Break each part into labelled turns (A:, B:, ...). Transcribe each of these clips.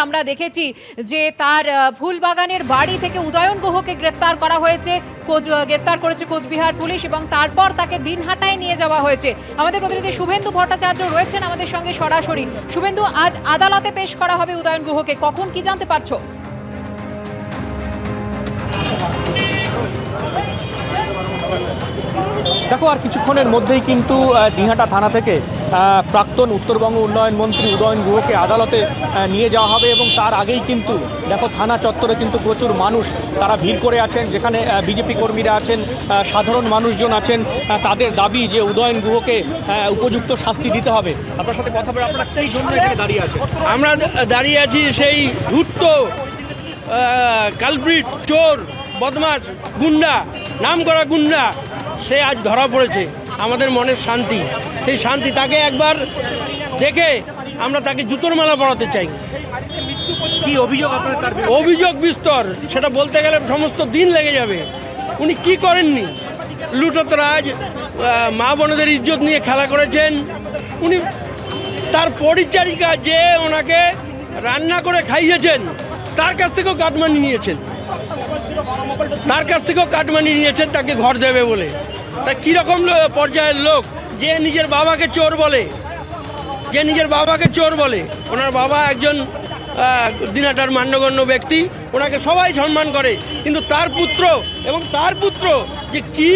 A: আমরা দেখেছি যে তার ফুলবাগানের বাড়ি থেকে উদয়ন গুহকে গ্রেপ্তার করা হয়েছে, গ্রেপ্তার করেছে কোচবিহার পুলিশ এবং তারপর তাকে দিনহাটায় নিয়ে যাওয়া হয়েছে। আমাদের প্রতিনিধি শুভেন্দু ভট্টাচার্য রয়েছেন আমাদের সঙ্গে সরাসরি। শুভেন্দু, আজ আদালতে পেশ করা হবে উদয়ন গুহকে, কখন কি জানতে পারছো?
B: দেখো, আর কিছুক্ষণের মধ্যেই কিন্তু দিনহাটা থানা থেকে প্রাক্তন উত্তরবঙ্গ উন্নয়ন মন্ত্রী উদয়ন গুহকে আদালতে নিয়ে যাওয়া হবে এবং তার আগেই কিন্তু দেখো থানা চত্বরে কিন্তু প্রচুর মানুষ তারা ভিড় করে আছেন, যেখানে বিজেপি কর্মীরা আছেন, সাধারণ মানুষজন আছেন। তাদের দাবি যে উদয়ন গুহকে উপযুক্ত শাস্তি দিতে হবে। আপনার সাথে কথা বলে আপনারা সেই জন্য এখানে দাঁড়িয়ে আছেন।
C: আমরা দাঁড়িয়ে আছি সেই ধূর্ত কালপ্রিট, চোর, বদমাশ, গুন্ডা, নাম করা গুন্ডা, সে আজ ধরা পড়েছে। আমাদের মনের শান্তি, সেই শান্তি তাকে একবার দেখে আমরা তাকে জুতোর মালা পরাতে চাই।
B: কি অভিযোগ আপনার?
C: অভিযোগ বিস্তর, সেটা বলতে গেলে সমস্ত দিন লেগে যাবে। উনি কি করেননি? লুটোতরাজ, মা বোনদের ইজ্জত নিয়ে খেলা করেছেন। উনি তার পরিচারিকা যে ওনাকে রান্না করে খাইয়েছেন তার কাছ থেকেও কাটমানি নিয়েছেন, তাকে ঘর দেবে বলে। তা কীরকম পর্যায়ের লোক যে নিজের বাবাকে চোর বলে, ওনার বাবা একজন দিনহাটার মান্যগণ্য ব্যক্তি, ওনাকে সবাই সম্মান করে, কিন্তু তার পুত্র যে কি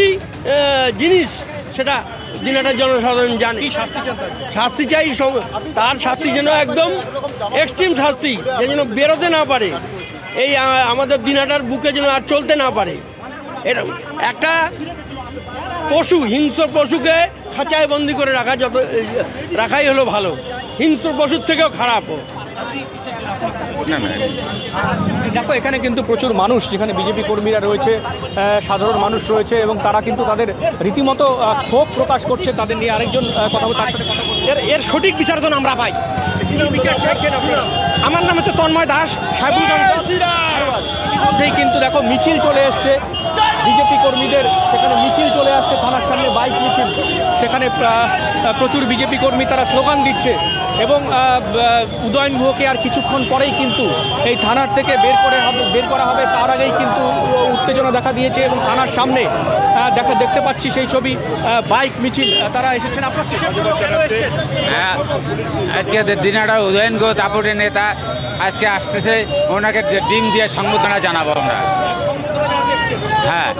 C: জিনিস সেটা দিনহাটার জনসাধারণ জানে। শাস্তি চাই, তার শাস্তি যেন একদম এক্সট্রিম শাস্তি, যেন বেরোতে না পারে, এই আমাদের দিনহাটার বুকে যেন আর চলতে না পারে। এরকম একটা পশু, হিংস্র পশুকে খাঁচায় বন্দি করে রাখাই হলো ভালো, হিংস্র পশুর থেকেও খারাপ।
B: দেখো, এখানে কিন্তু প্রচুর মানুষ, যেখানে বিজেপি কর্মীরা রয়েছে, সাধারণ মানুষ রয়েছে এবং তারা কিন্তু তাদের রীতিমতো ক্ষোভ প্রকাশ করছে। তাদের নিয়ে আরেকজন কথা বলতে, তার সাথে কথা বলতে, এর সঠিক বিচার যেন আমরা পাই। আমার নাম হচ্ছে তন্ময় দাস, মধ্যেই কিন্তু দেখো মিছিল চলে এসছে বিজেপি কর্মীদের, সেখানে মিছিল চলে আসছে থানার সামনে, বাইক মিছিল। সেখানে প্রচুর বিজেপি কর্মী তারা স্লোগান দিচ্ছে এবং উদয়ন গুহকে আর কিছুক্ষণ পরেই কিন্তু এই থানার থেকে বের করা হবে। তার আগেই কিন্তু উত্তেজনা দেখা দিয়েছে এবং থানার সামনে দেখতে পাচ্ছি সেই ছবি, বাইক মিছিল তারা এসেছেন। আপনার
D: হ্যাঁ, আজকে দিনহাটার উদয়ন গুহ দাপুটের নেতা আজকে আসতেছে, ওনাকে ডিম দিয়ে সংবর্ধনা জানাবো আমরা। হ্যাঁ,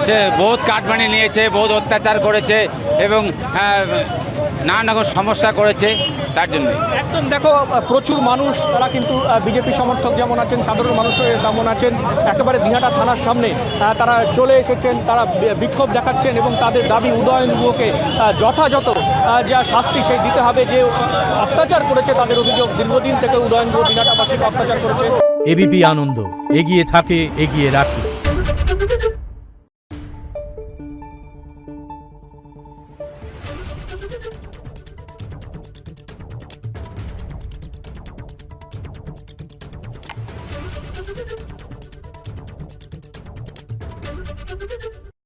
D: সে বহুত কাটমানি নিয়েছে, বহুত অত্যাচার করেছে এবং নানান রকম সমস্যা করেছে, তার জন্য
B: একদম দেখো প্রচুর মানুষ তারা কিন্তু বিজেপি সমর্থক যেমন আছেন, সাধারণ মানুষ তেমন আছেন, একেবারে দিনহাটা থানার সামনে তারা চলে এসেছেন, তারা বিক্ষোভ দেখাচ্ছেন এবং তাদের দাবি উদয়ন গুহকে যথাযথ যা শাস্তি সেই দিতে হবে। যে অত্যাচার করেছে, তাদের অভিযোগ দীর্ঘদিন থেকে উদয়ন গুহ দিনহাটাবাসীকে অত্যাচার করেছে।
E: এবিপি আনন্দ, এগিয়ে থাকে, এগিয়ে রাখে।